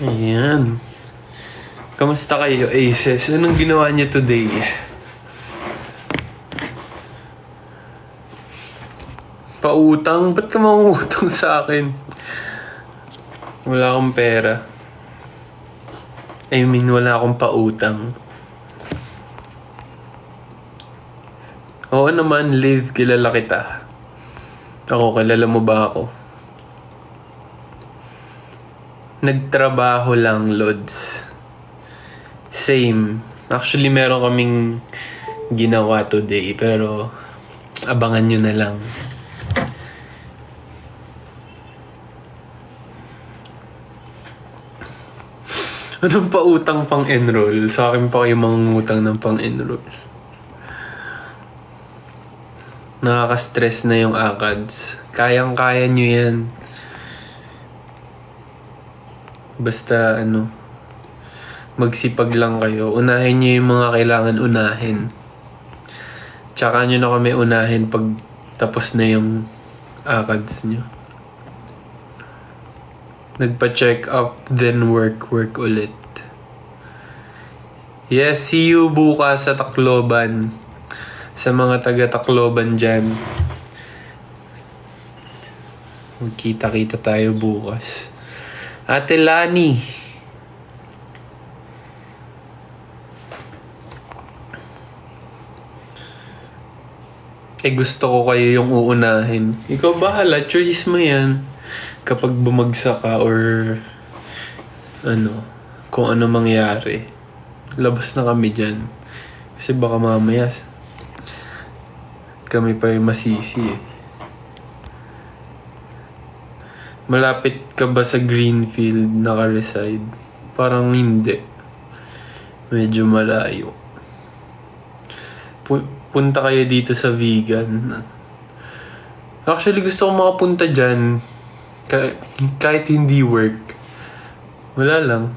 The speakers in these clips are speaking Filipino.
Ayan. Kamusta kayo, Aces? Anong ginawa niyo today? Pautang? Ba't ka mangutang sa akin? Wala akong pera. I mean, wala akong pautang. Oo naman, Liv, kilala kita. Ako, kilala mo ba ako? Nagtrabaho lang, Lods. Same. Actually, meron kaming ginawa today, pero abangan nyo na lang. Anong pautang pang-enroll? Sa akin pa kayo mangungutang ng pang-enroll. Nakaka-stress na yung ACADS. Kayang-kaya nyo yan. Basta magsipag lang kayo. Unahin nyo yung mga kailangan unahin. Tsaka nyo na kami unahin pag tapos na yung ACADS nyo. Nagpa-check up, then work ulit. Yes, see you bukas sa Tacloban. Sa mga taga-Tacloban dyan. Magkita-kita tayo bukas. Ate Lani. Gusto ko kayo yung uunahin. Ikaw bahala, choice mo yan. Kapag bumagsak ka or kung ano mangyari. Labas na kami dyan. Kasi baka mamaya kami pa yung masisi eh. Malapit ka ba sa Greenfield naka-reside? Parang hindi. Medyo malayo. Punta kayo dito sa vegan. Actually, gusto ko makapunta dyan. Kahit hindi work. Wala lang.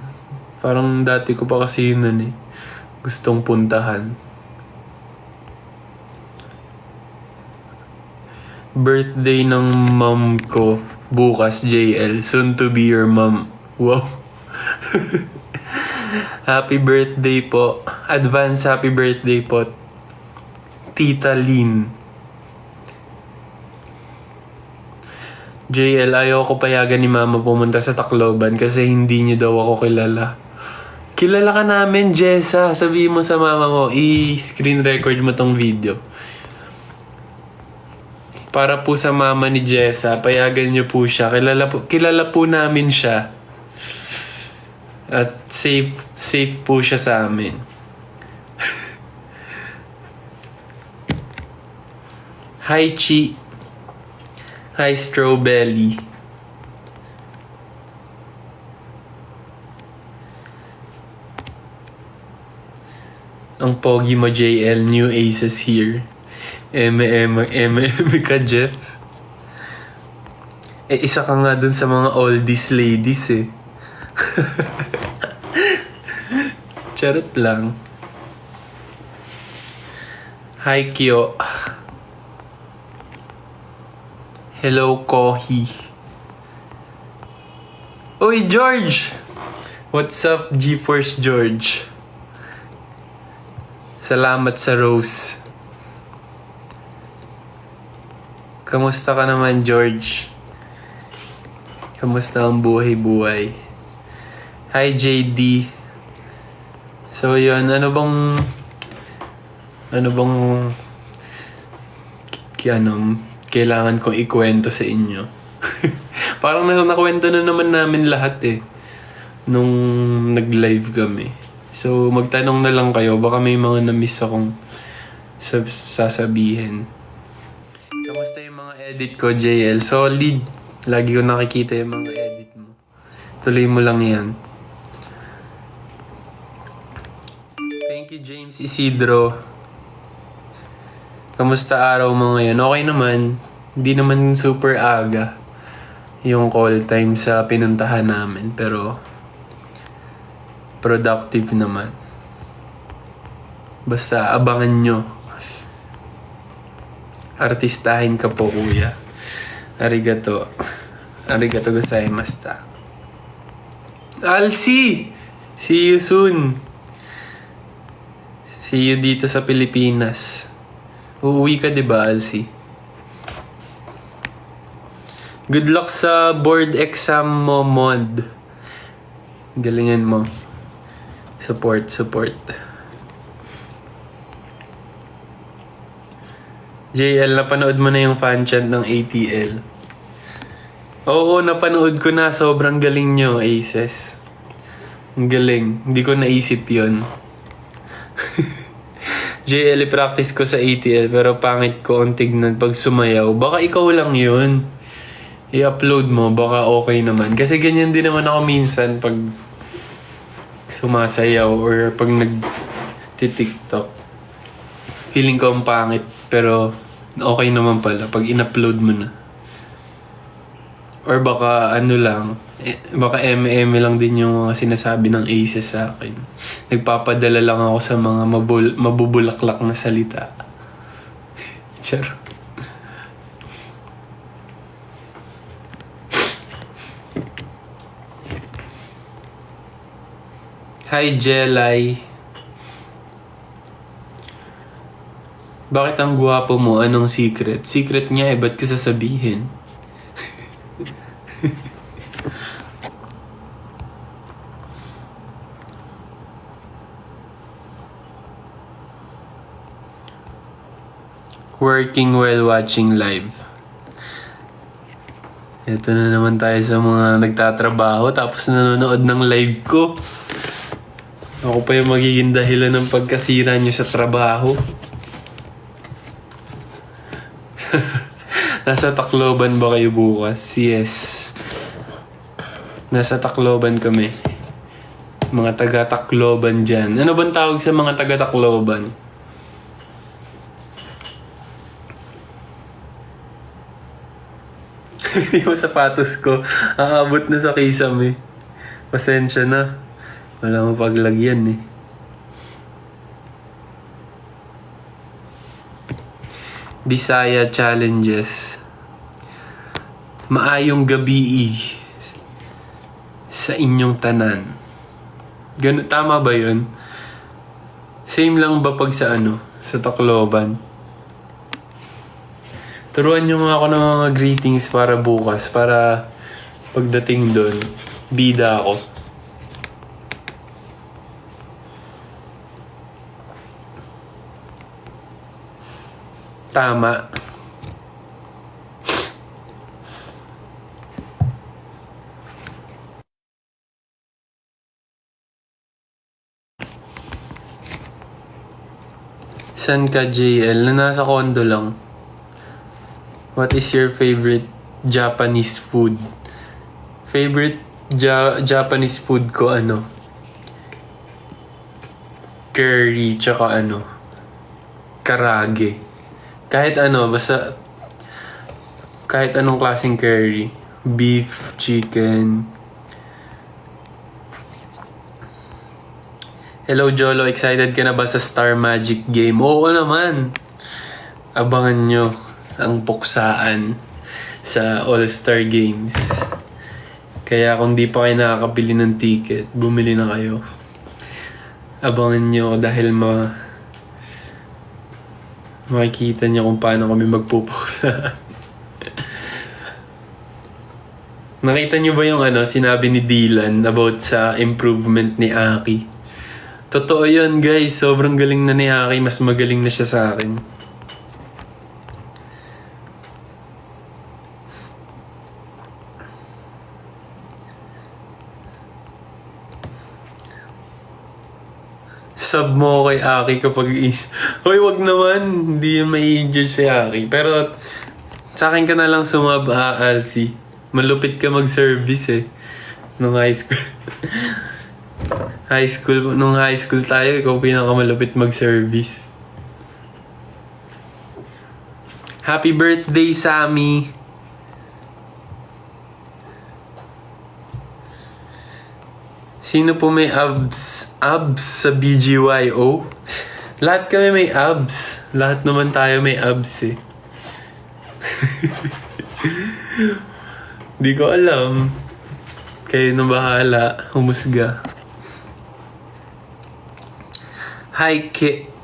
Parang dati ko pa kasi yun gustong puntahan. Birthday ng mom ko bukas, JL. Soon to be your mom. Wow. Happy birthday po. Advance happy birthday po, Tita Lynn. JL, ayaw ko payagan ni Mama pumunta sa Tacloban kasi hindi niyo daw ako kilala. Kilala ka namin, Jessa. Sabihin mo sa mama mo, i-screen record mo tong video. Para po sa mama ni Jessa, payagan niyo po siya. Kilala po namin siya. At safe po siya sa amin. Hi, Chi. Hi, Strawberry. Ang pogi mo, JL. New Aces here. Ka, Jeff. Isa ka nga dun sa mga oldies ladies eh. Charot lang. Hi, Kyo. Hello, Kohi. Uy, George! What's up, GeForce George? Salamat sa rose. Kamusta ka naman, George? Kamusta ang buhay-buhay? Hi, JD. So, yun. Ano bang kailangan kong ikwento sa inyo? Parang nakwento na naman namin lahat eh. Nung nag-live kami. So, magtanong na lang kayo. Baka may mga na-miss akong sasabihin. Kamusta yung mga edit ko, JL? Solid. Lagi ko nakikita yung mga edit mo. Tuloy mo lang yan. Thank you, James Isidro. Kamusta araw mo ngayon? Okay naman. Hindi naman super aga yung call time sa pinuntahan namin. Pero productive naman. Basta abangan nyo. Artistahin ka po, kuya. Arigato. Arigato gozaimashita. Alsi! See you soon. See you dito sa Pilipinas. Uuwi ka, di ba, Alsi? Good luck sa board exam mo, Mod. Galingan mo. Support. JL, napanood mo na yung fan chant ng ATL? Oo, napanood ko na. Sobrang galing nyo, Aces. Ang galing. Hindi ko naisip yun. JL, practice ko sa ATL pero pangit ko ang tignan pag sumayaw. Baka ikaw lang yun. I-upload mo, baka okay naman. Kasi ganyan din naman ako minsan pag sumasayaw or pag nag-tiktok. Feeling ko ang pangit pero okay naman pala pag in-upload mo na. Or baka ano lang, baka eme lang din yung mga sinasabi ng Aces sa akin. Nagpapadala lang ako sa mga mabubulaklak na salita. Char. Hi, Jelay. Bakit ang gwapo mo? Anong secret? Secret niya eh, ba't ko sasabihin? Working while watching live. Ito na naman tayo sa mga nagtatrabaho tapos nanonood ng live ko. Ako pa yung magiging dahilan ng pagkasira nyo sa trabaho. Nasa Tacloban ba kayo bukas? Yes. Nasa Tacloban kami. Mga taga-Tacloban dyan. Ano bang tawag sa mga taga-Tacloban? Yung sapatos ko, aabot na sa kisame. Pasensya na. Wala mo paglagyan eh. Bisaya challenges. Maayong gabi sa inyong tanan. Tama ba yun? Same lang ba pag sa sa Tacloban? Turuan nyo nga ako ng mga greetings para bukas. Para pagdating doon, bida ako. Tama. San ka, JL? Na nasa condo lang. What is your favorite Japanese food? Favorite Japanese food ko curry tsaka karage. Kahit basta kahit anong klaseng curry. Beef, chicken. Hello Jolo, excited ka na ba sa Star Magic game? Oo naman. Abangan nyo ang puksaan sa All-Star Games. Kaya kung di pa kayo nakakabili ng ticket, bumili na kayo. Abangan nyo dahil makikita nyo kung paano kami magpupuksa. Nakita nyo ba yung sinabi ni Dylan about sa improvement ni Aki? Totoo yun guys, sobrang galing na ni Aki, mas magaling na siya sa akin. Sub mo kay Aki kapag Hoy, wag naman. Hindi yung mai-judge si Aki. Pero sa akin ka na lang sumab, Alsi. Malupit ka mag-service eh. Nung high school. Nung high school tayo, ikaw pinakamalupit mag-service. Happy birthday, Sammy! Sino po may abs? Abs sa BGYO? Lahat kami may abs. Lahat naman tayo may abs eh. Di ko alam. Kayo na bahala. Humusga. Hi,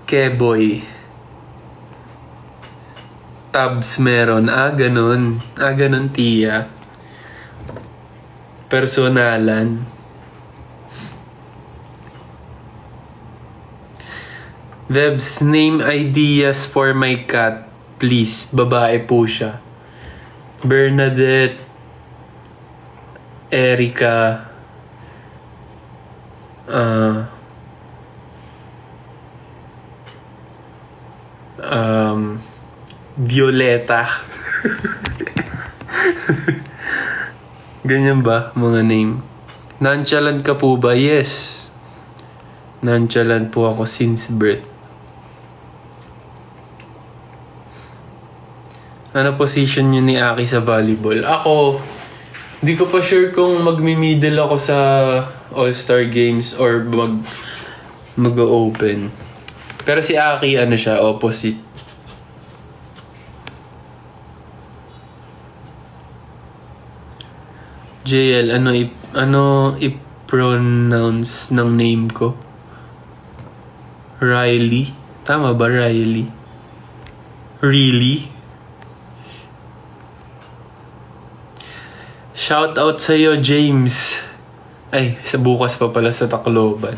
Keboy. Tabs meron. Ganun. Ganun, tiya. Personalan. Vebs, name ideas for my cat. Please, babae po siya. Bernadette, Erica, Violeta. Ganyan ba mga name? Nonchalant ka po ba? Yes. Nonchalant po ako since birth. Ano position yun ni Aki sa volleyball? Ako, di ko pa sure kung magmi-middle ako sa All-Star Games or mag-open. Pero si Aki, ano siya, opposite. JL, ano i-pronounce ng name ko? Riley? Tama ba, Riley? Really? Shout out sa'yo, James. Ay, sa bukas pa pala sa Tacloban.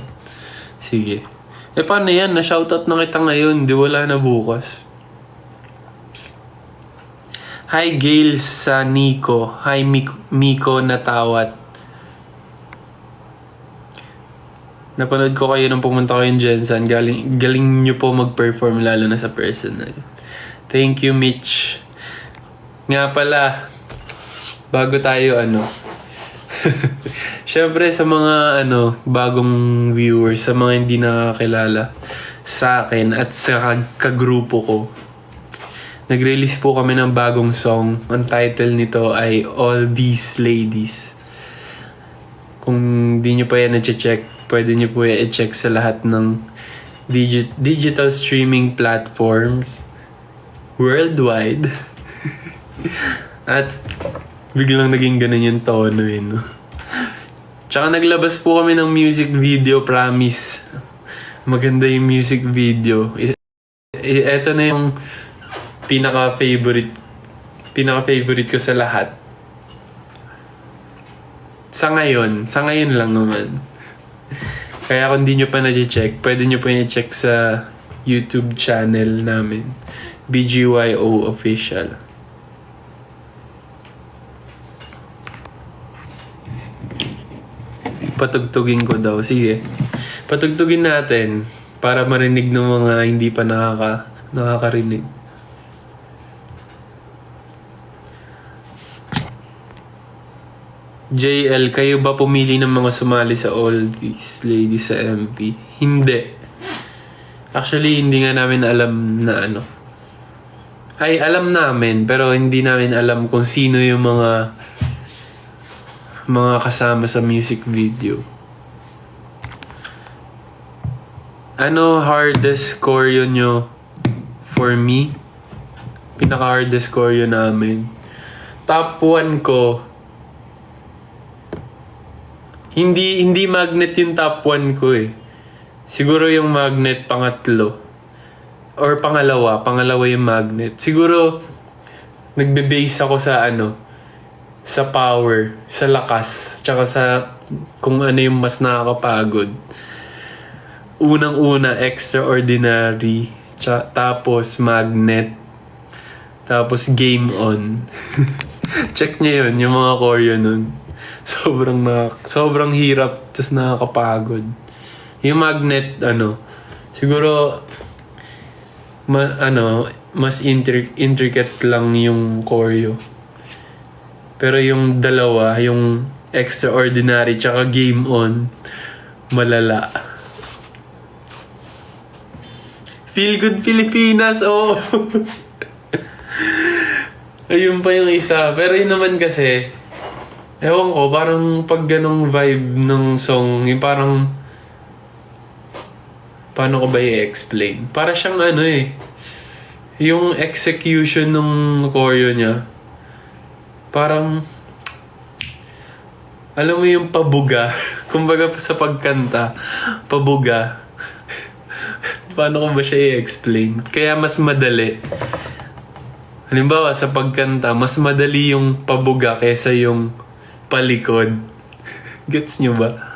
Sige. Paano yan? Na-shoutout na kita ngayon. Di wala na bukas. Hi, Gail sa Nico. Hi, Miko Natawat. Napanood ko kayo nung pumunta kayo yung Jensen. Galing nyo po mag-perform lalo na sa personal. Thank you, Mitch. Nga pala, bago tayo syempre sa mga bagong viewers, sa mga hindi nakakilala sa akin at sa kagrupo ko, nag-release po kami ng bagong song. Ang title nito ay All These Ladies. Kung di nyo pa yan na-check, pwede nyo po yan i-check sa lahat ng digital streaming platforms worldwide. At biglang naging ganun yung tono no? Tsaka naglabas po kami ng music video, promise. Maganda yung music video. Ito na yung pinaka-favorite ko sa lahat. Sa ngayon lang naman. Kaya kung di nyo pa na-check, pwede nyo pa i-check sa YouTube channel namin. BGYO Official. Patugtugin ko daw. Sige. Patugtugin natin para marinig ng mga hindi pa nakakarinig. JL, kayo ba pumili ng mga sumali sa All These Ladies sa MP? Hindi. Actually, hindi nga namin alam na Ay, alam namin, pero hindi namin alam kung sino yung mga kasama sa music video. Ano hardest score yun nyo? For me, pinaka-hardest score yun namin. Top 1 ko, hindi magnet yung top 1 ko eh. Siguro yung magnet pangatlo. Or pangalawa yung magnet. Siguro, nagbe-base ako sa sa power, sa lakas, tsaka sa kung ano yung mas nakakapagod. Unang-una, extraordinary, tapos magnet, tapos game on. Check nyo yun, yung mga choreo nun. Sobrang hirap, tapos nakakapagod. Yung magnet, siguro, mas intricate lang yung choreo. Pero yung dalawa, yung extraordinary tsaka game on, malala. Feel Good Pilipinas, oh! Ayun pa yung isa. Pero yun naman kasi, ewan ko, parang pag ganong vibe ng song, yung parang, paano ko ba i-explain? Para siyang yung execution ng choreo niya, parang, Alam mo yung pabuga. Kumbaga sa pagkanta, pabuga. Paano ko ba siya i-explain? Kaya mas madali. Halimbawa, sa pagkanta, mas madali yung pabuga kaysa yung palikod. Gets nyo ba?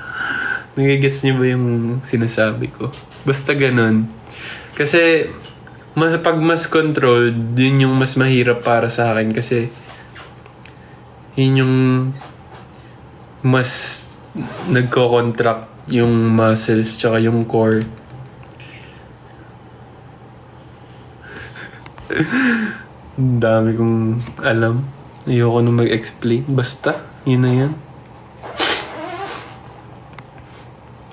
Nagigets nyo ba yung sinasabi ko? Basta ganun. Kasi, pag mas controlled, yun yung mas mahirap para sa akin. Kasi, yun yung mas nagko-contract yung muscles tsaka yung core. Ang dami kong alam. Ayoko na mag-explain. Basta, yun na yan.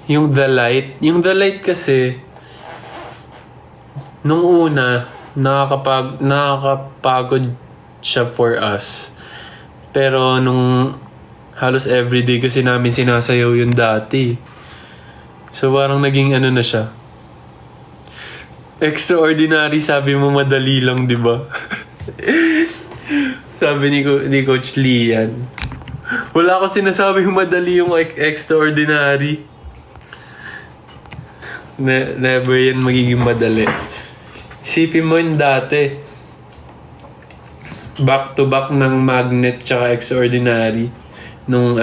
Yung The Light. Yung The Light kasi, nung una, nakakapagod siya for us. Pero nung halos everyday kasi namin sinasayaw yun dati. So parang naging ano na siya. Extraordinary, sabi mo madali lang, di ba? Sabi ni Coach Lian. Wala ko sinasabing madali yung extraordinary. Never yan magiging madali. Isipin mo yun dati. Back to back ng Magnet tsaka Extraordinary. Nung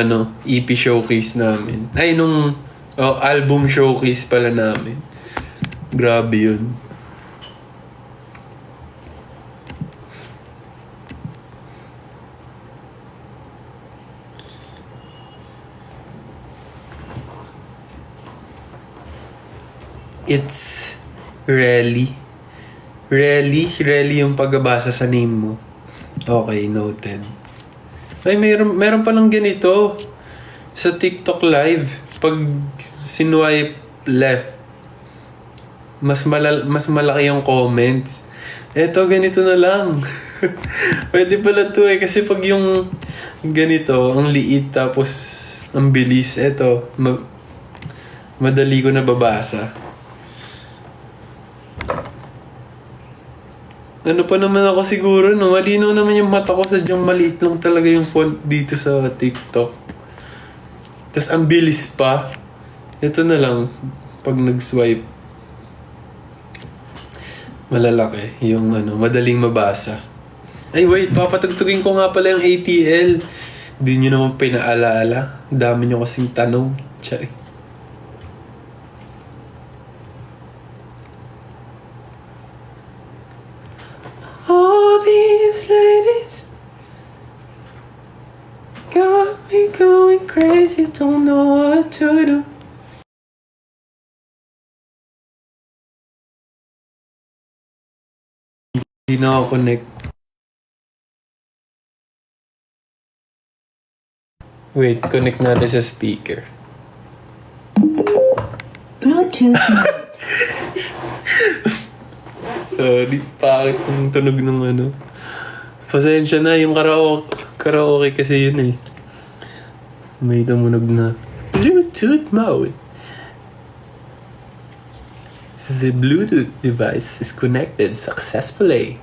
EP showcase namin. Ay, nung album showcase pala namin. Grabe yun. It's Relly. Relly yung pagbabasa sa name mo. Okay, noted. Ay, meron palang ganito. Sa TikTok live, pag sinwipe left, mas malaki yung comments. Eto, ganito na lang. Pwede pala to kasi pag yung ganito, ang liit tapos ang bilis, eto, madali ko nababasa. Ano pa naman ako siguro, no? Malinaw naman yung mata ko, sadyang maliit lang talaga yung font dito sa TikTok. Tapos ang bilis pa. Ito na lang, pag nag-swipe, malalaki yung madaling mabasa. Ay wait, papatugtugin ko nga pala yung ATL. Di nyo naman pinaalaala. Dami nyo kasing tanong. Tsari. All these ladies got me going crazy, don't know what to do. Hindi na ako connect. Wait, connect natin sa speaker. Bluetooth mode. Sorry, bakit yung tunog ng Pasensya na, yung karaoke kasi yun eh. May tumunog na Bluetooth mode. The Bluetooth device is connected successfully.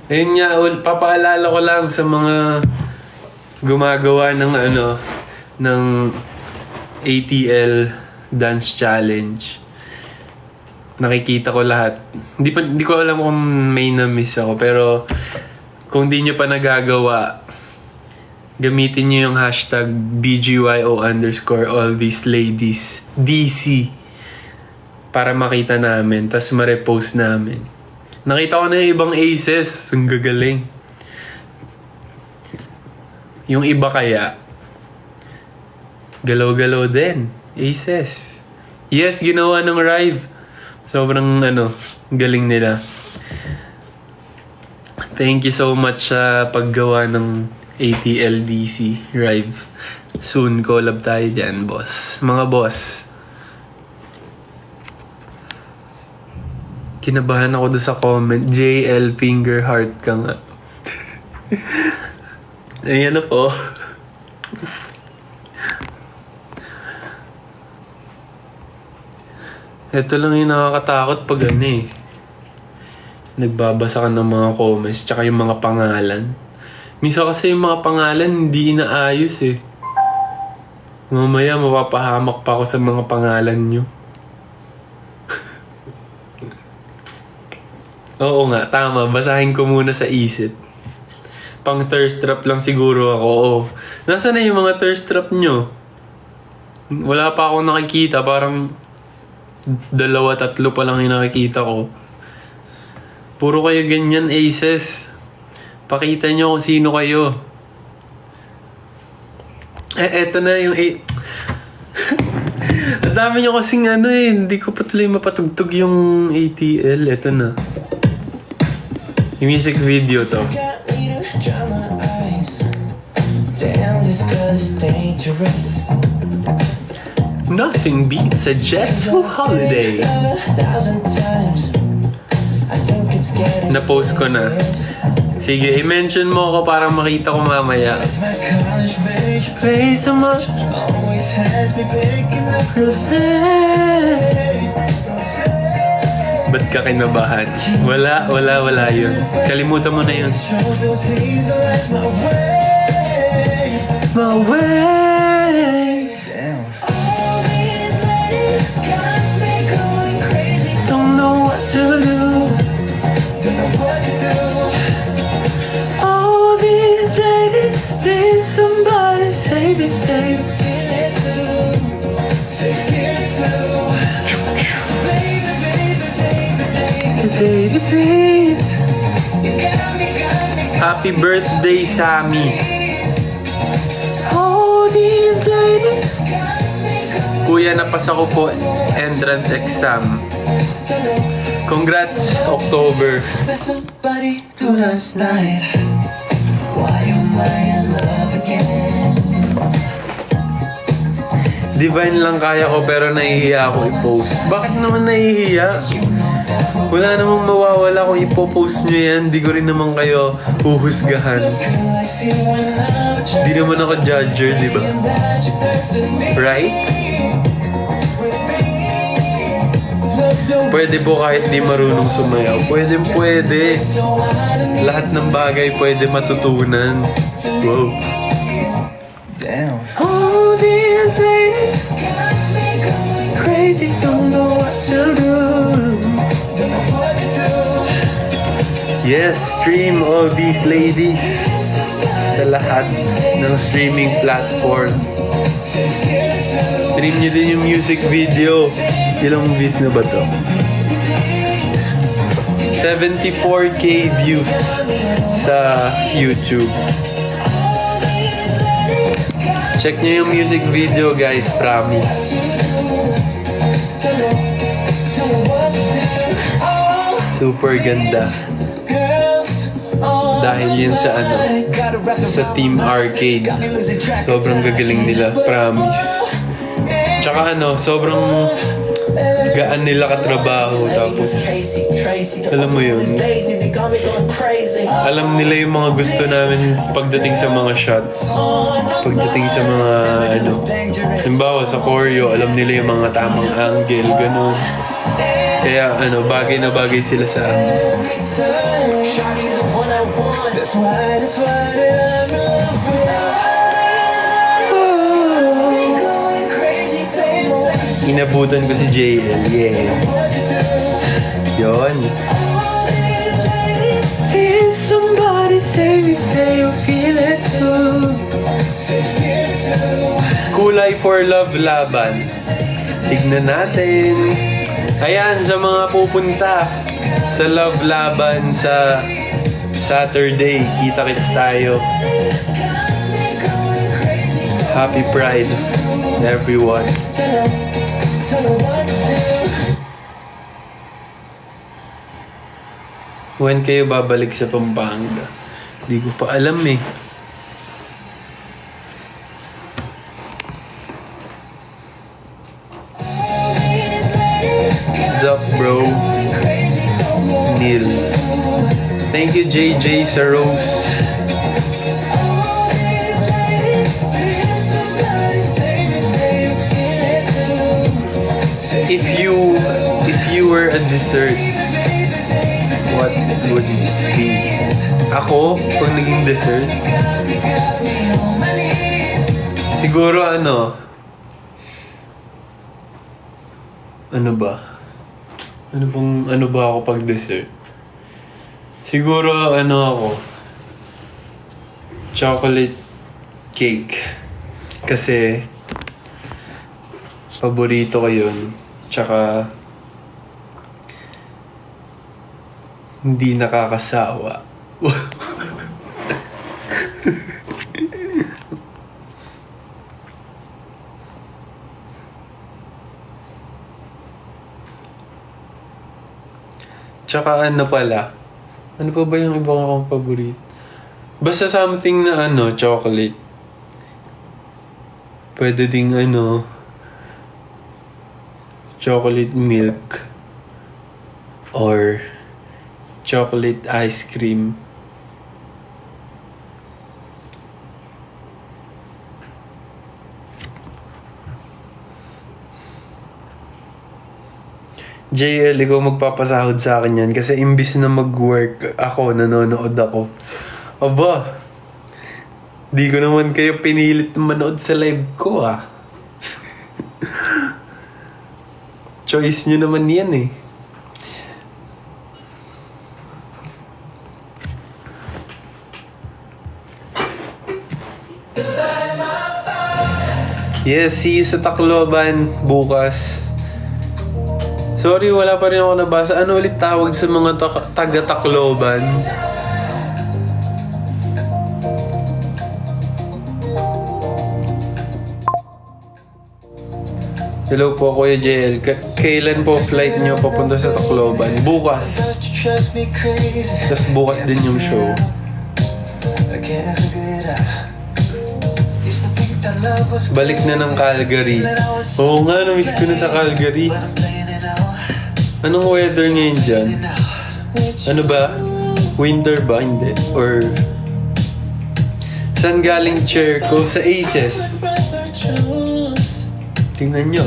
Ayun nga, papaalala ko lang sa mga gumagawa ng ng ATL Dance Challenge. Nakikita ko lahat. Hindi ko alam kung may na-miss ako, pero kung di nyo pa nagagawa, gamitin nyo yung hashtag BGYO_all-these-ladies DC para makita namin, tas ma-repost namin. Nakita ko na yung ibang aces. Ang gagaling. Yung iba kaya, galaw-galaw din. Aces. Yes, ginawa ng Rive. Sobrang galing nila. Thank you so much sa paggawa ng ATLDC Rive. Soon, collab tayo dyan, boss. Mga boss. Kinabahan ako doon sa comment. JL finger heart ka nga. Ayan na po. Ito lang yung nakakatakot pag nagbabasa ka ng mga comments tsaka yung mga pangalan. Minsan kasi yung mga pangalan hindi inaayos eh. Mamaya mapapahamak pa ako sa mga pangalan nyo. Oo nga, tama. Basahin ko muna sa isip. Pang thirst trap lang siguro ako. Oo. Nasaan na yung mga thirst trap nyo? Wala pa ako nakikita. Parang 2-3 pa lang yung nakikita ko. Puro kayo ganyan, aces. Pakita nyo kung sino kayo. Eto na yung... Ang dami nyo kasing hindi ko pa tuloy mapatugtog yung ATL. Eto na. Yung music video to. Nothing beats a jet-to holiday. Na-post ko na. Sige, i-mention mo ako para makita ko mamaya. Play so much. Ba't ka kinabahan? Wala yun. Kalimutan mo na yun. My way. Don't know what to do. All these ladies, please somebody save me, save me. Baby, please. Happy birthday, Sammy. All these ladies. Kuya, napasa ko po entrance exam. Congrats, October. Somebody who last night. Why am I in love again? Divine lang kaya ko pero nahihiya ako i-post. Bakit naman nahihiya? Wala namang mawawala kung ipopost nyo yan. Di ko rin naman kayo huhusgahan. Di naman ako judger, di ba? Right? Pwede po kahit di marunong sumayaw. Pwede. Lahat ng bagay pwede matutunan. Wow. Damn. All these ladies crazy, don't know what to do. Yes, stream all these ladies sa lahat ng streaming platforms. Stream nyo din yung music video. Ilang views na ba to? 74k views sa YouTube. Check nyo yung music video, guys. Promise. Super ganda. Dahil yan sa sa Team Arcade. Sobrang gagaling nila. Promise. Tsaka sobrang gaan nila katrabaho. Tapos, alam mo yun, alam nila yung mga gusto namin pagdating sa mga shots. Pagdating sa mga, halimbawa sa choreo, alam nila yung mga tamang angle, ganun. Kaya, bagay na bagay sila sa amin. Inabutan ko si JL, yeah. Yon. Is somebody say me, say you feel it too. Kulay for Love laban. Tignan natin. Ayan, sa mga pupunta sa Love Laban sa Saturday, kita-kits tayo. Happy Pride, everyone. When kayo babalik sa Pampanga? Di ko pa alam eh. What's up, bro? Neil. Thank you, JJ sa Rose. If you were a dessert, what would it be? Ako, pag naging dessert, siguro ano ba? Ano ba ako pag dessert? Siguro ako, chocolate cake. Kasi paborito ko yun. Tsaka hindi nakakasawa. Tsaka pala? Ano pa ba yung ibang akong paborito? Basta something na chocolate. Pwede ding chocolate milk. Or chocolate ice cream. JL, ikaw magpapasahod sa akin yan kasi imbis na mag-work ako, nanonood ako. Aba, di ko naman kayo pinilit manood sa live ko Choice nyo naman yan eh. Yes, see you sa Tacloban bukas. Sorry, wala pa rin ako nabasa. Ano ulit tawag sa mga taga-Tacloban? Hello po, Kuya JL. Kailan po flight niyo papunta sa Tacloban? Bukas. Tapos bukas din yung show. Balik na ng Calgary. Oo nga, na-miss ko na sa Calgary. Anong weather ngayon dyan? Ano ba? Winter ba? Hindi. Or saan galing chair ko? Sa Aces. Tingnan nyo.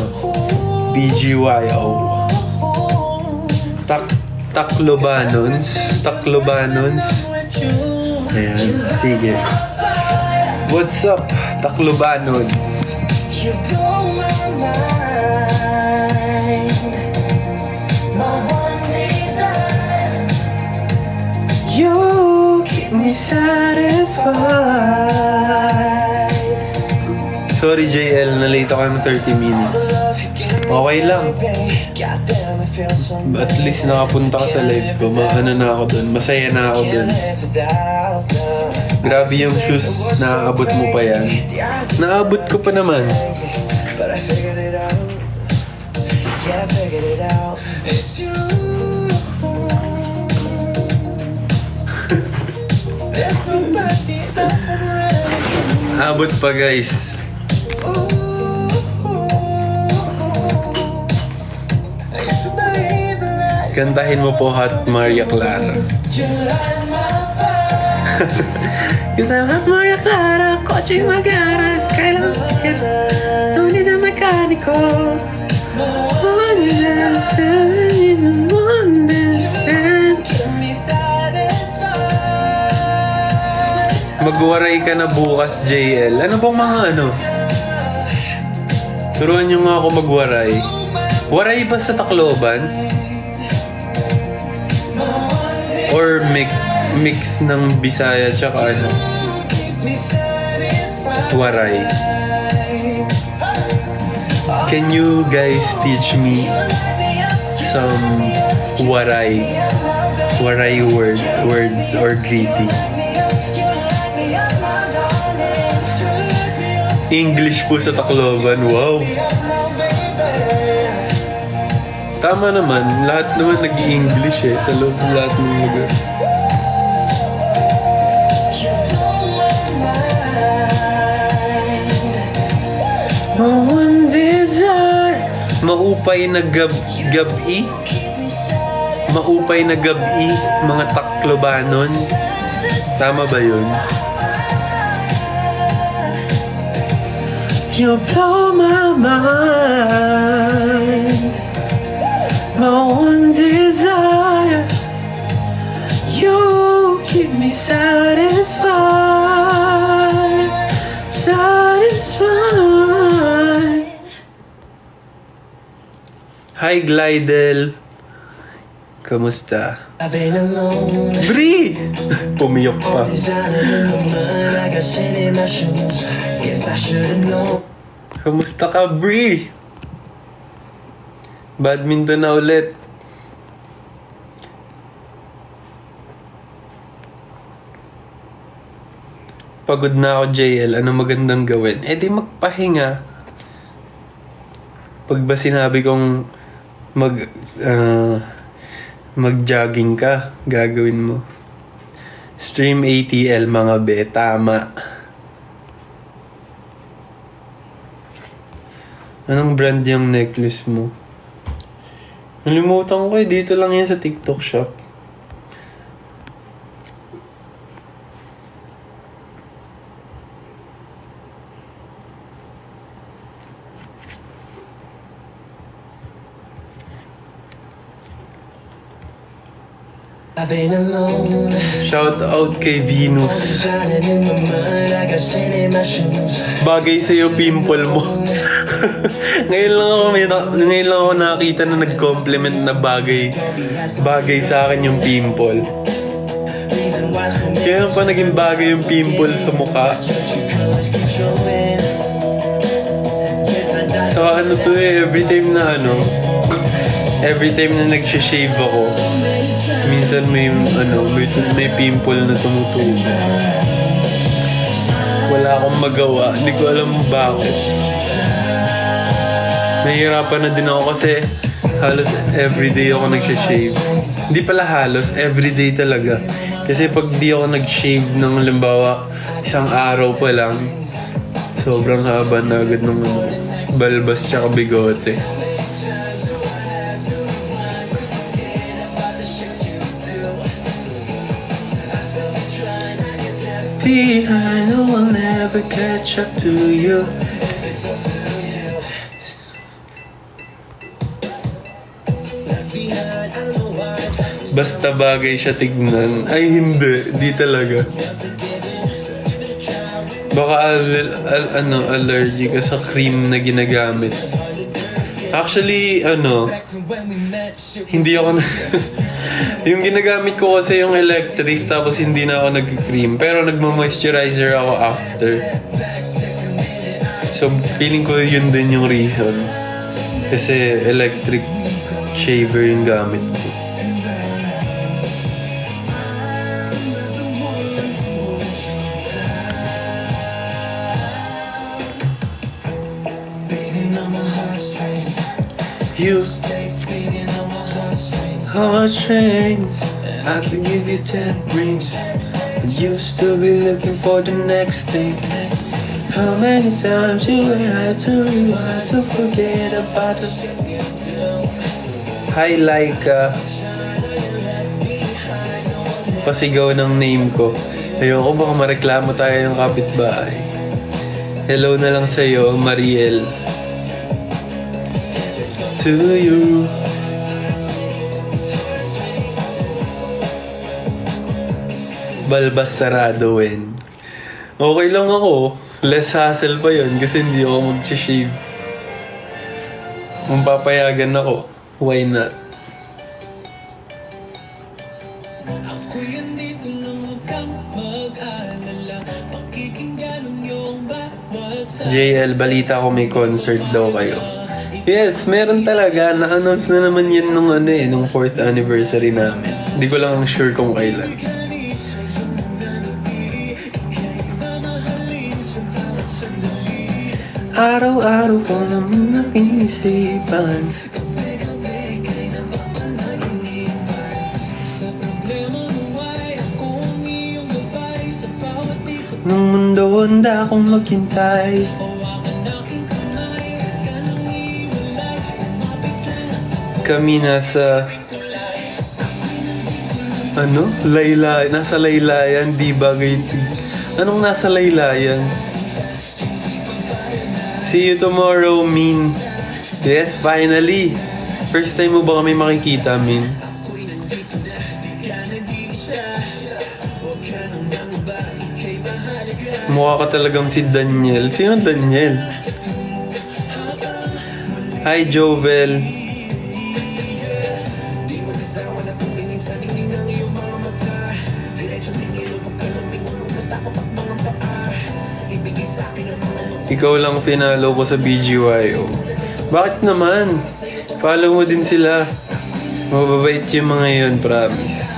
BGYO. Taclobanons. Ayan. Sige. What's up, Taclobanons? You blow my mind. My one desire. You keep me satisfied. Sorry JL, nalate ako ng 30 minutes. Okay lang. At least nakapunta ka sa live ko. Na ako dun. Masaya na ako dun. Grabe yung shoes, naaabot mo pa yan. Naabot ko pa naman. Abot pa guys. Kantahin mo po Hot Maria Clara. Cause I'm Hot Maria Clara, coaching magara, kailangan ticket, don't need a mechanico. Magwaray ka na bukas, JL. Ano bang mga Turuan nyo nga ako magwaray. Waray ba sa Tacloban? Or mix ng Bisaya tsaka waray. Can you guys teach me some waray words or greetings? English po sa Tacloban. Wow! Tama naman. Lahat naman nag-i-English sa loob ng lahat ng lugar. One desire. Maupay na gabi. Maupay na gabi, mga Taclobanon. Tama ba yun? You blow my mind. My one desire. Hi, Glidel. Kamusta? Bri! Pumiyok pa. Kamusta ka, Bri? Badminton na ulit. Pagod na ako, JL. Ano magandang gawin? Eh di magpahinga. Pag ba sinabi kong mag-jogging ka, gagawin mo. Stream ATL mga be, tama. Anong brand yung necklace mo? Nalimutan ko dito lang yan sa TikTok shop. Shout out kay Venus. Bagay sa'yo pimple mo. ngayon lang ako nakita na nag-compliment na bagay sa akin yung pimple. Kaya pa naging bagay yung pimple sa mukha. So ano to every time na nag-shave ako, minsan may pimple na tumutubo. Wala akong magawa. Hindi ko alam bakit. Nahihirapan na din ako kasi halos everyday ako nag-shave. Hindi pala halos, everyday talaga. Kasi pag di ako nag-shave ng halimbawa isang araw pa lang, sobrang haba na agad ng balbas tsaka bigote. I know I'll never catch up to you. Basta bagay siya tignan. Ay hindi, di talaga. Baka allergic ka sa cream na ginagamit. Actually, hindi ako yung ginagamit ko kasi yung electric tapos hindi na ako nag-cream. Pero nagma-moisturizer ako after. So, feeling ko yun din yung reason. Kasi electric shaver yung gamit ko. You heartstrings, I could give you 10 rings, but you still be looking for the next thing. How many times you had to rewind to forget about the Hi Laika. Pasigaw ng name ko. Ayoko baka mareklamo tayo ng kapitbahay. Hello na lang sa'yo, Mariel. To you. Balbas sarado wen. Okay lang ako. Less hassle pa yun kasi hindi ako mag-shave. Kung papayagan ako, why not? JL, balita ko may concert daw kayo. Yes, meron talaga. Na-announce na naman yun nung 4th anniversary namin. Hindi ko lang sure kung kailan. Araw-araw ko naman naisipan nung mundo handa akong maghintay. Kami nasa nasa laylayan, di bagay. Anong nasa laylayan? See you tomorrow, Min. Yes, finally. First time mo ba kami makikita, Min? Mukha ka talagang si Daniel. Sino Daniel? Hi, Jovel. Ikaw lang pinalo ko sa BGYO. Bakit naman? Follow mo din sila. Mababait yung mga yun, promise.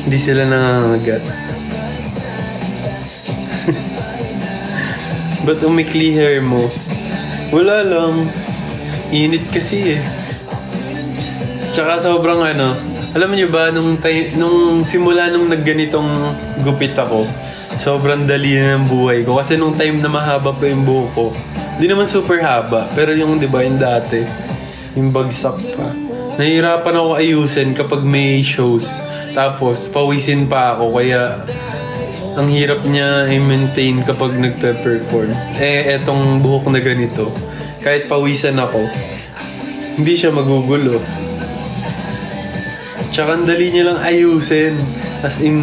Hindi sila nangangagat. Ba't umikli hair mo? Wala lang. Init kasi eh. Tsaka sobrang alam niyo ba, nung simula nung nagganitong gupit ako, sobrang dali na ng buhay ko. Kasi nung time na mahaba pa yung buhok ko, hindi naman super haba. Pero yung, di ba, yung dati, yung bagsak pa. Nahihirapan ako ayusin kapag may shows. Tapos, pawisin pa ako. Kaya, ang hirap niya i-maintain kapag nagpe-perform. Etong buhok na ganito, kahit pawisan ako, hindi siya magugulo. Tsaka ang dali niya lang ayusin. As in,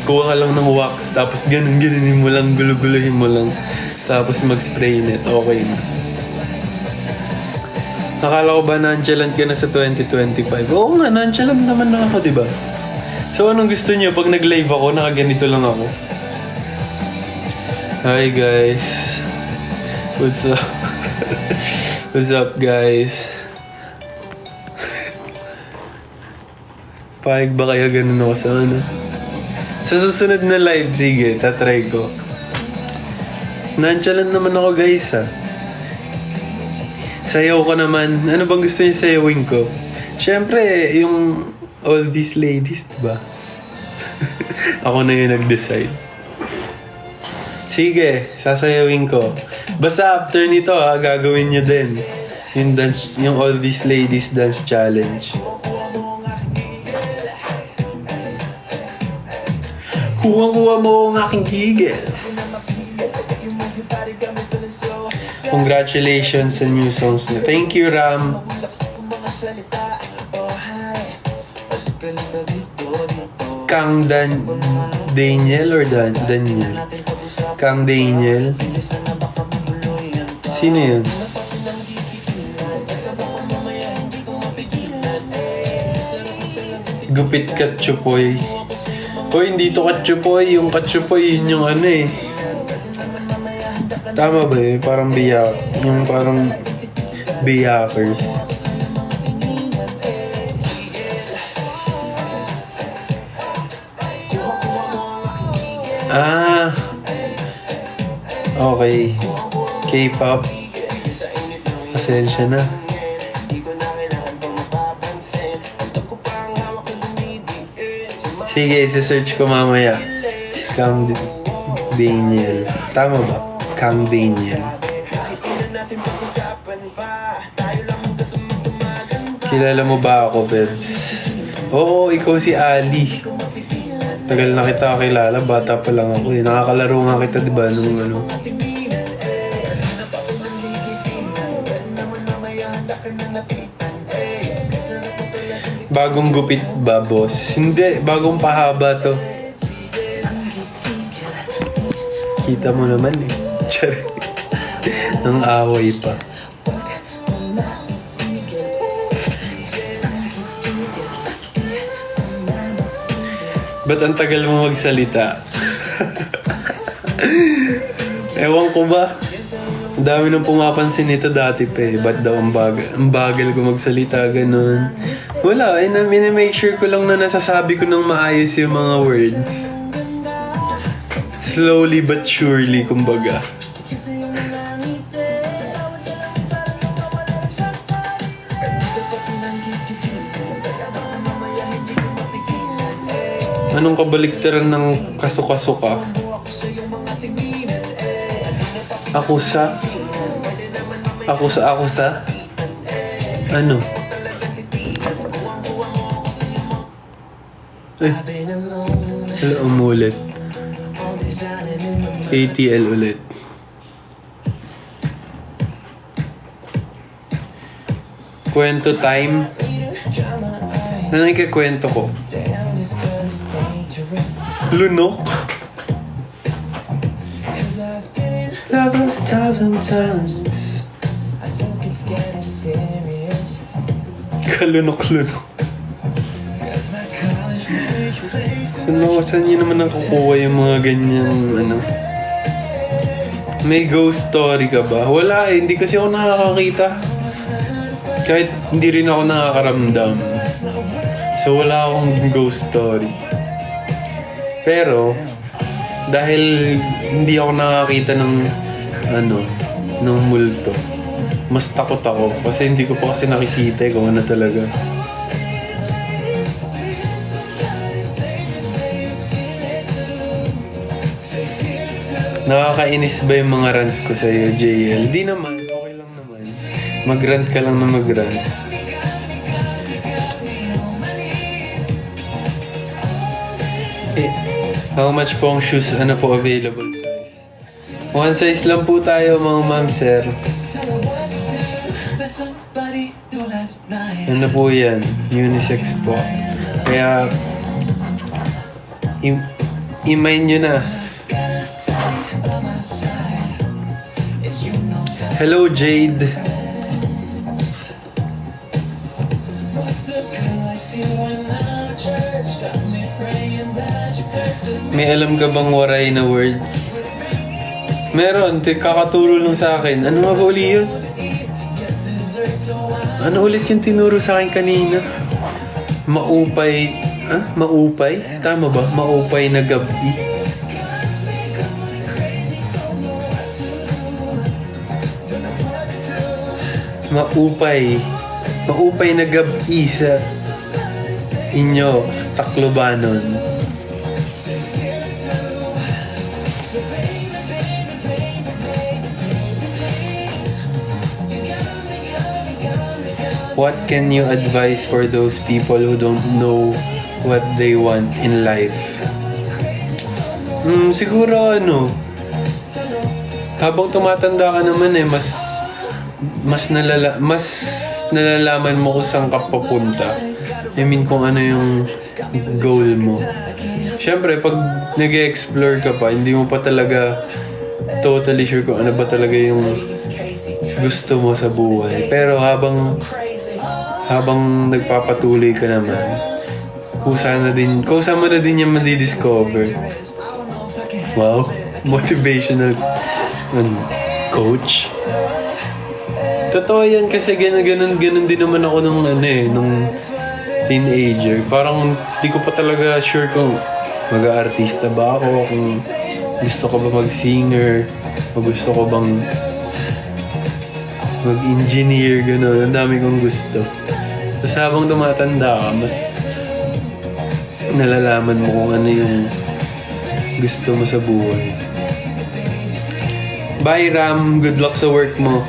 kuha ka lang ng wax, tapos ganun-ganunin mo lang, gulo-guluhin mo lang. Tapos mag-spray net, okay na. Nakala ko ba nonchalant ka na sa 2025? Oo nga, nonchalant naman na ako, diba? So, anong gusto niyo? Pag nag-live ako, nakaganito lang ako. Hi guys. What's up? What's up guys? Pahig ba kaya ganun ako sa Sa susunod na live, sige, tatry ko. Nonchalant naman ako guys Sayaw ko naman. Ano bang gusto niyo sayawin ko? Siyempre, yung all these ladies, diba? Ako na yung nag-decide. Sige, sasayawin ko. Basta after nito gagawin niyo din. Yung dance, yung all these ladies dance challenge. Kuha mo ang aking gigil. Congratulations sa new songs niya. Thank you, Ram. Kang Daniel or Daniel? Kang Daniel? Sino yun? Gupit Katsupoy. Hoy, hindi to Katsupoy. Yung Katsupoy, yun yung Tama ba eh? Parang biyak. Yung parang biyakers. Okay. K-pop. Pasensya na. Sige, isa-search ko mamaya. Si Kang Daniel. Tama ba? Kang Daniel. Kilala mo ba ako, Bebs? Oo, ikaw si Ali. Tagal na kita kilala, bata pa lang ako eh. Nakakalaro nga kita, di ba, nung Bagong gupit ba, boss? Hindi, bagong pahaba to. Kita mo naman eh. Tsari. Nang away pa. Ba't ang tagal mo magsalita? Ewan ko ba? Ang dami nang pumapansin nito dati pa eh. Ba't daw ang bagal ko magsalita, ganun. Wala, make sure ko lang na nasasabi ko ng maayos yung mga words. Slowly but surely, kumbaga. Anong kabaliktaran ng kasuka-suka? Akusa? Ano? Wala, umulit. ATL ulit. Kwento time. Ano yung kikwento ko? Lunok? Love 1,000 times. Kalunok-lunok. Saan nyo naman nakukuha yung mga ganyang ano? May ghost story ka ba? Wala eh, hindi kasi ako nakakakita. Kahit hindi rin ako nakakaramdam. So wala akong ghost story. Pero, dahil hindi ako nakakita ng ng multo, mas takot ako kasi hindi ko pa kasi nakikita kung ano talaga. Nakakainis ba yung mga rants ko sa'yo, JL? Di naman, okay lang naman. Mag-rant ka lang na mag-rant. How much po ang shoes? Ano po available size? One size lang po tayo mga ma'am, sir. Ano po yan? Unisex po. Kaya, i-mind nyo na. Hello, Jade. May alam ka bang waray na words? Meron, kakaturo lang sa akin. Ano nga ba uli yun? Ano ulit yung tinuro sa akin kanina? Maupay. Maupay? Tama ba? Maupay na gabi. Maupay na gabi sa inyo, Taclobanon. What can you advise for those people who don't know what they want in life? Siguro habang tumatanda ka naman mas nalalaman mo kung saan ka papunta. I mean, kung ano yung goal mo. Siyempre, pag nag-explore ka pa, hindi mo pa talaga totally sure kung ano ba talaga yung gusto mo sa buhay. Pero habang nagpapatuloy ka naman, kusa mo na din yung madi-discover. Wow, motivational coach. Totoo yan kasi ganun din naman ako nung teenager. Parang di ko pa talaga sure kung mag-aartista ba ako, kung gusto ko ba mag-singer, o gusto ko bang mag-engineer, gano'n. Ang dami kong gusto. Tapos habang tumatanda ka, mas nalalaman mo kung ano yung gusto mo sa buhay. Bye, Ram. Good luck sa work mo.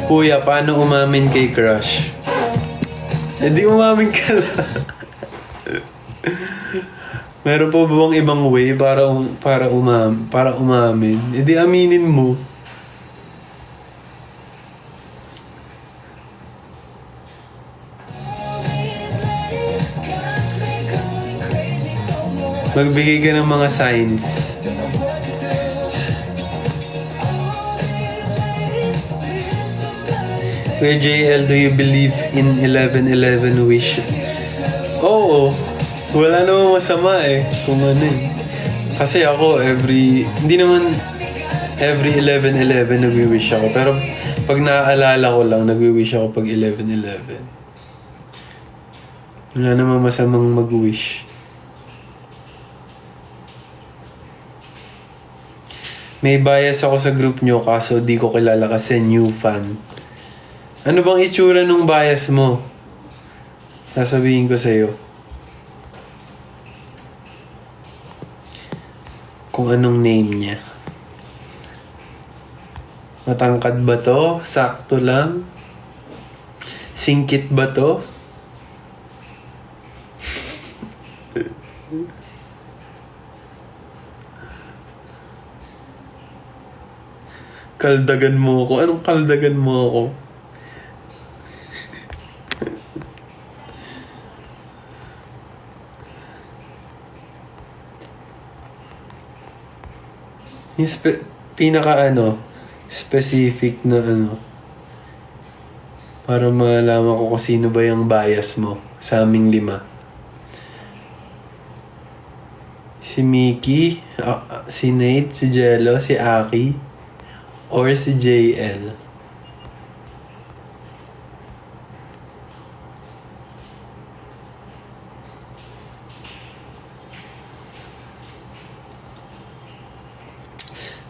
Kuya, paano umamin kay crush? Hindi umamin ka lang. Meron po bang ibang way para umamin? Hindi aminin mo. Magbigay ka ng mga signs. Kuya JL, do you believe in 11-11 wish? Oo. Wala namang masama kung ano Kasi ako hindi naman every 11-11 nagwi-wish ako. Pero pag naaalala ko lang, nagwi-wish ako pag 11-11. Wala namang masamang mag-wish. May bias ako sa group nyo kaso di ko kilala kasi new fan. Ano bang itsura nung bias mo? Sasabihin ko sa'yo. Kung anong name niya. Matangkad ba to? Sakto lang? Singkit ba to? Kaldagan mo ako. Anong kaldagan mo ako? Yung pinaka specific na Para malaman ko kung sino ba yung bias mo sa aming 5. Si Mickey, si Nate, si Jello, si Aki, or si JL.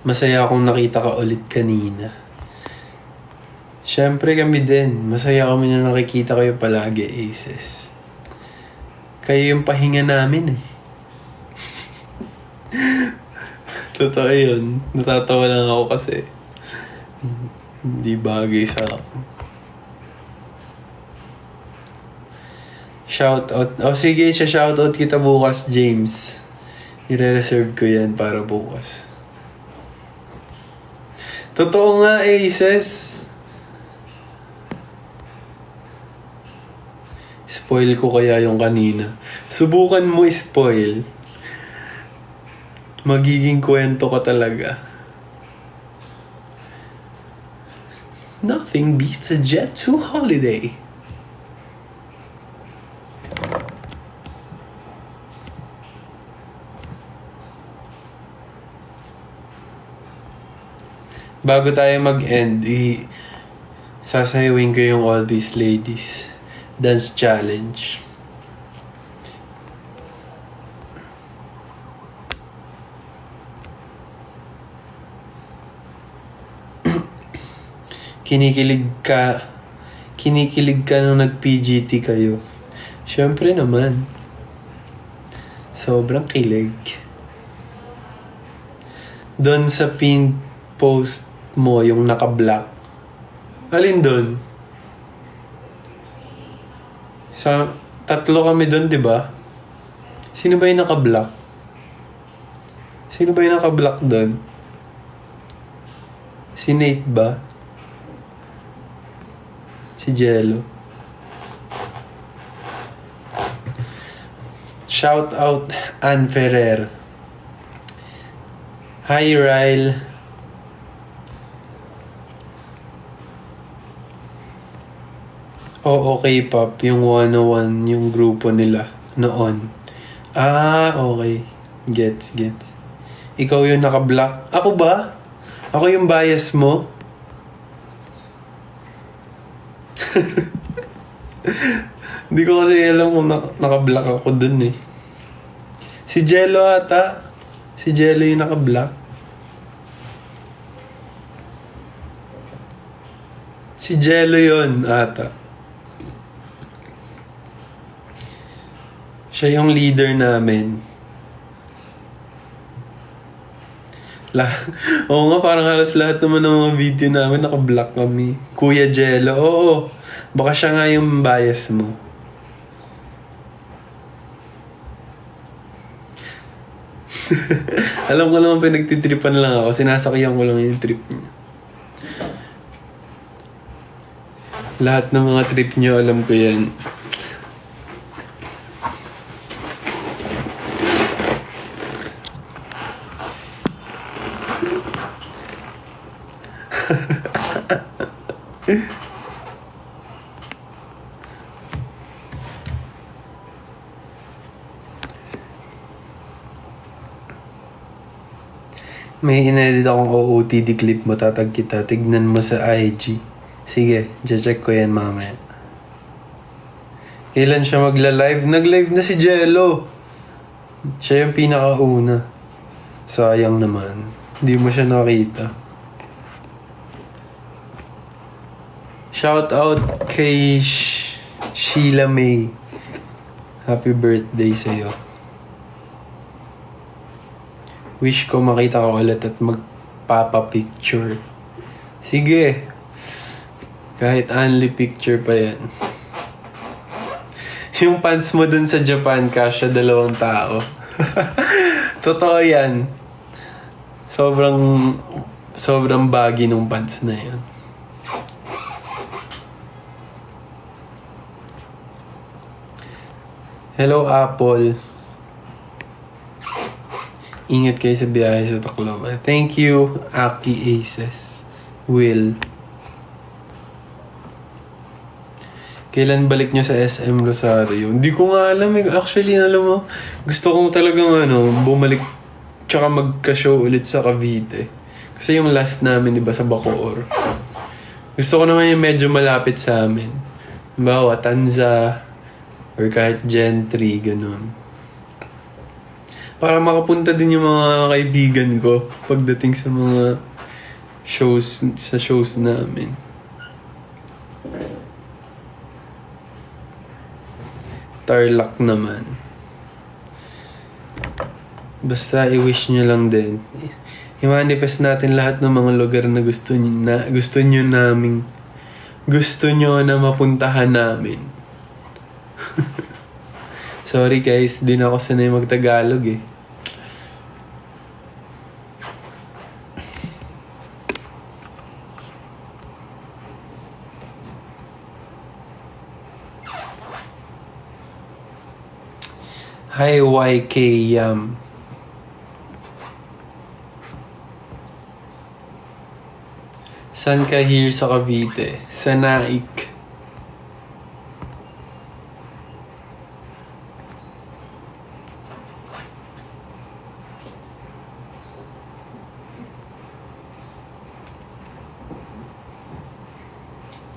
Masaya akong nakita ka ulit kanina. Siyempre kami din. Masaya kami na nakikita kayo palagi, Aces. Kayo yung pahinga namin eh. Totoo yun. Natatawa lang ako kasi hindi bagay sa akin. Shoutout. Sige, shoutout kita bukas, James. I-reserve ko yan para bukas. Totoo nga, Aces. Spoil ko kaya yung kanina. Subukan mo spoil. Magiging kwento ka talaga. Nothing beats a Jet 2 holiday. Bago tayo mag-end, sasayawin ko yung All These Ladies Dance Challenge. Kinikilig ka nung nag-PGT kayo. Siyempre naman. Sobrang kilig. Doon sa pin post mo, yung naka-black. Alin doon? Sa 3 kami doon, di ba? Sino ba yung naka-black? Sino ba yung naka-black doon? Si Nate ba? Si Jello? Shout out Ann Ferrer. Hi Ryle. Okay Pop, yung 101 yung grupo nila noon. Okay. Gets. Ikaw yung naka-black. Ako ba? Ako yung bias mo? Hindi ko kasi alam kung naka-black ako dun eh. Si Jello ata. Si Jello yung naka-black. Si Jello yun ata. Siya yung leader namin. Oo nga, parang halos lahat naman ng mga video namin naka-black kami. Kuya Jello, oo. Baka siya nga yung bias mo. Alam ko naman pinagtitripan lang ako. Sinasakyan ko lang yung trip niya. Lahat ng mga trip niyo, alam ko yan. May inedit akong OOTD clip mo, tatag kita. Tignan mo sa IG. Sige, check ko yan mamaya. Kailan siya magla-live? Nag-live na si Jello. Siya yung pinakauna. Sayang naman. Hindi mo siya nakita. Shout out kay Sheila May. Happy birthday sa'yo. Wish ko makita ko ulit at magpapa-picture. Sige. Kahit only picture pa yan. Yung pants mo dun sa Japan, kasya 2 tao. Totoo yan. Sobrang baggy nung pants na yan. Hello, Apple. Ingat kayo sa biyahe sa Tacloban. Thank you, Aki Aces. Will. Kailan balik nyo sa SM Rosario? Hindi ko nga alam eh. Actually, alam mo, gusto kong talagang bumalik tsaka magka-show ulit sa Cavite. Kasi yung last namin, di ba, sa Bacoor. Gusto ko naman yung medyo malapit sa amin. Halimbawa, Tanza, or kahit Gentry, ganun. Para makapunta din yung mga kaibigan ko pagdating sa mga shows namin. Tarlac naman. Basta i-wish nyo lang din. I-manifest natin lahat ng mga lugar na gusto nyo na mapuntahan namin. Sorry guys, di na ako sanay mag-Tagalog eh. Hi YK Yam. Saan ka here sa Cavite? Sa Naik.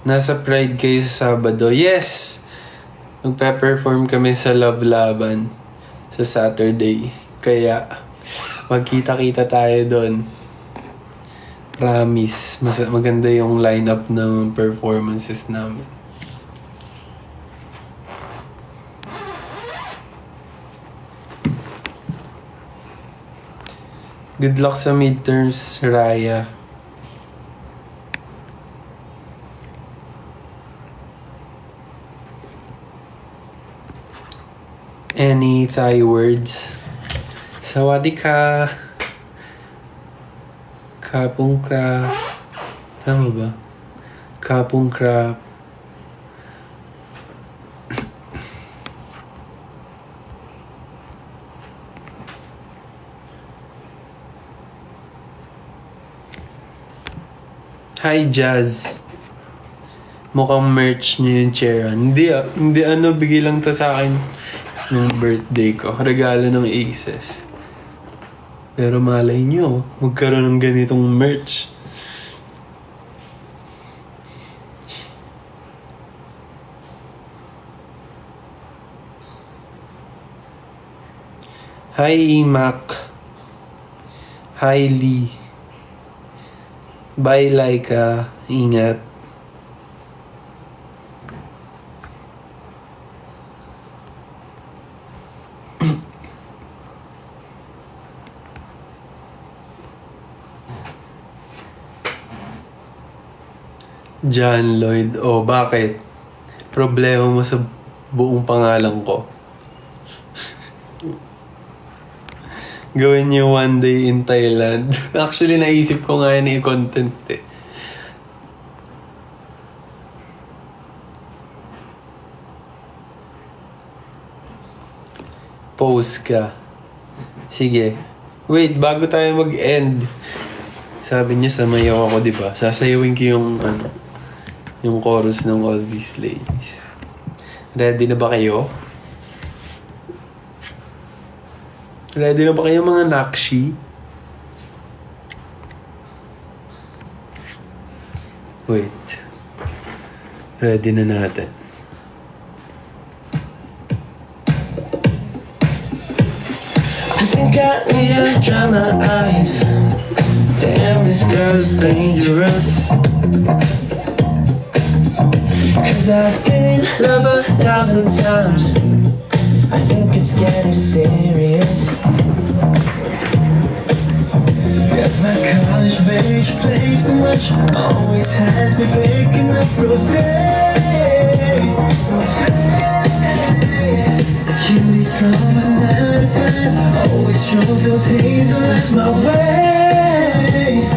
Nasa Pride kayo sa Sabado. Yes! Magpe-perform kami sa Love Laban sa Saturday. Kaya magkita-kita tayo doon. Promise. Maganda yung lineup ng performances namin. Good luck sa midterms, Raya. Any Thai words? Sawadee-ka. Kapung krap. Tama ba? Kapung krap. Hi Jazz. Mukhang merch niyo yung chair. Hindi bigay lang to sa akin nung birthday ko. Regalo ng Aces. Pero malay nyo, magkaroon ng ganitong merch. Hi Mac. Hi Lee. Bye Laika. Ingat. John Lloyd. Oh, bakit? Problema mo sa buong pangalan ko. Gawin niyo one day in Thailand. Actually, naisip ko nga yun i-content eh. Post ka. Sige. Wait, bago tayo mag-end. Sabi niyo samayaw ako, di ba? Sasayawin ko yung chorus ng All These Ladies. Ready na ba kayo? Ready na ba kayo mga nakshi? Wait. Ready na natin. I think I need to dry my eyes. Damn, this girl's dangerous. Cause I've been in love 1,000 times. I think it's getting serious. Cause my college beige plays too much. Always has me baking up rosé. Cutie from a 9 to 5 always shows those hazel eyes my way.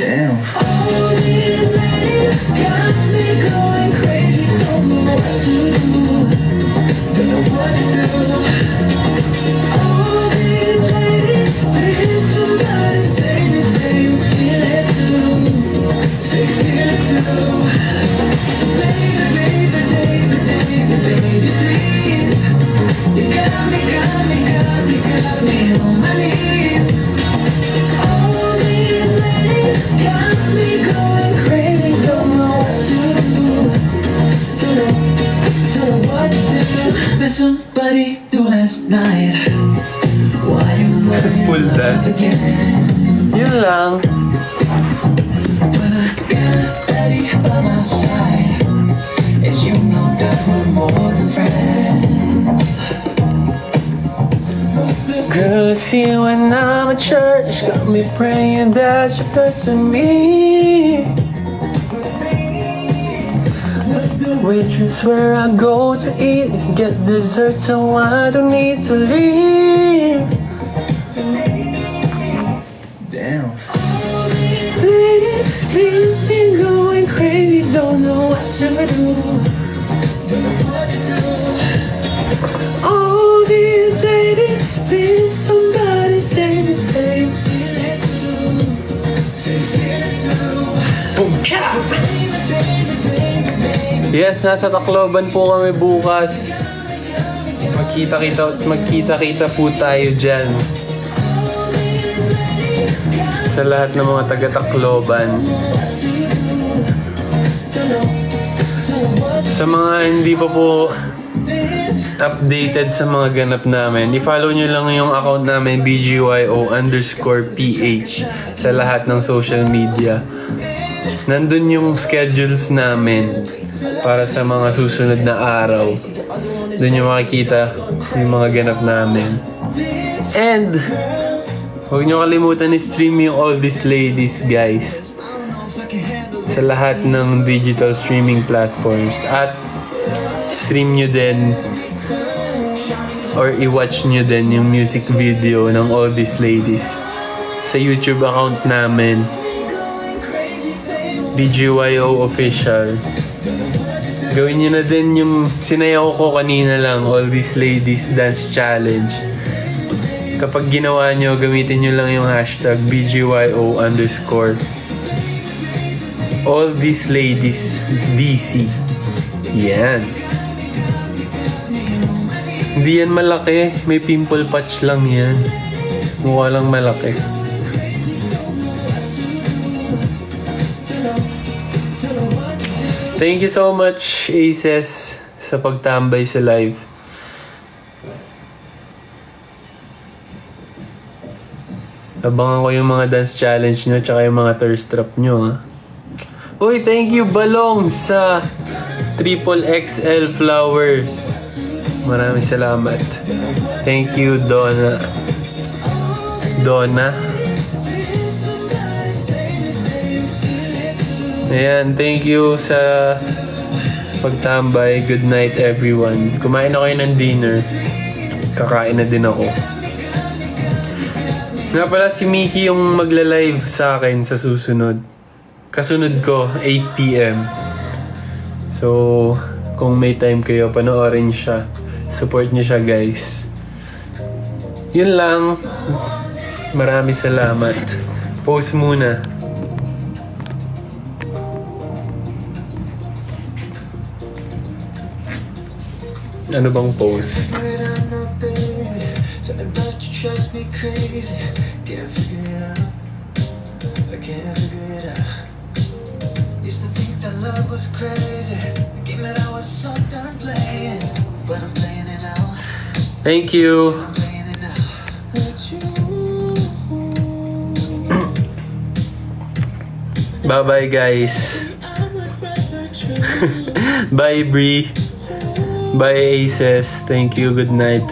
Damn. All these ladies got me going crazy. Don't know what to do. Don't know what to do. All these ladies, please somebody save me. Say you feel it too. Say you feel it too. Yun lang. Girl, see when I'm at church, got me praying that you're first with me. Waitress where I go to eat, get dessert so I don't need to leave. Damn. Ladies, been going crazy, don't know what to do. All these ladies, please somebody save me, save me. Boom, cha! Yes, nasa Tacloban po kami bukas. Magkita-kita po tayo dyan. Sa lahat ng mga taga-Tacloban. Sa mga hindi pa po updated sa mga ganap namin, i-follow nyo lang yung account namin, BGYO_PH, sa lahat ng social media. Nandun yung schedules namin para sa mga susunod na araw. Doon yung makikita yung mga ganap namin. And huwag nyo kalimutan i-stream yung All These Ladies, guys, sa lahat ng digital streaming platforms. At stream nyo din or i-watch nyo din yung music video ng All These Ladies sa YouTube account namin, BGYO Official. Gawin nyo na din yung sinayaw ko kanina lang, All These Ladies Dance Challenge. Kapag ginawa nyo, gamitin nyo lang yung hashtag BGYO_ All These Ladies DC. Yan. Hindi yan malaki. May pimple patch lang yan. Mukha lang malaki. Thank you so much, Aces, sa pagtambay sa live. Abangan ko yung mga dance challenge nyo tsaka yung mga thirst trap nyo, ha. Uy, thank you, Balong, sa XXL flowers. Maraming salamat. Thank you, Donna. Ayan, thank you sa pagtambay. Good night, everyone. Kumain na kayo ng dinner. Kakain na din ako. Nga pala, si Mickey yung magla-live sa akin sa susunod. Kasunod ko, 8 PM. So, kung may time kayo, panoorin siya. Support niyo siya, guys. Yun lang. Maraming salamat. Post muna. Ano bang post? Thank you. Bye-bye, guys. Bye, Bree. Bye, Aces. Thank you. Good night.